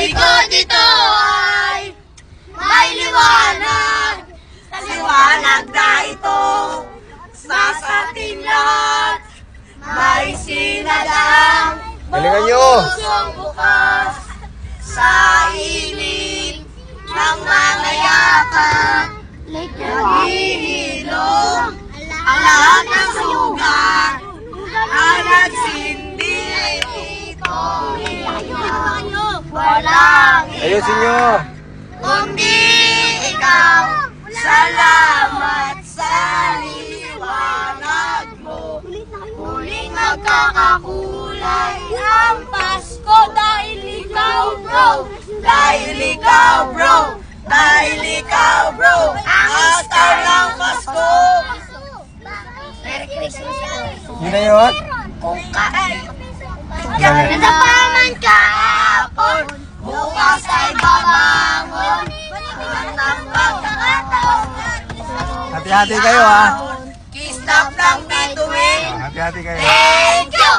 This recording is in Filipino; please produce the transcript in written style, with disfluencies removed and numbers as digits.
likod ito ay may liwanag. Liwanag na ito sa ating lahat. May sinadang Galingan nyo! pusong bukas sa init ng mga yakap. Naghihilom ang lahat ng sugat ang nagsindi itong ilang. Walang Ayusin nyo! kundi ikaw. Salamat sa liwanag mo. Muling magkakakulay ang Pasko dahil ikaw bro. Dahil ikaw bro. Dahil ikaw bro. Ang star ng Pasko. Merry Christmas po. Yun na yun? Kung nadapaman kahapon, bukas ay babangon. Ang pagkakataon. Hati-hati kayo ha! Kislap ng bituin. Hati-hati kayo. Thank you!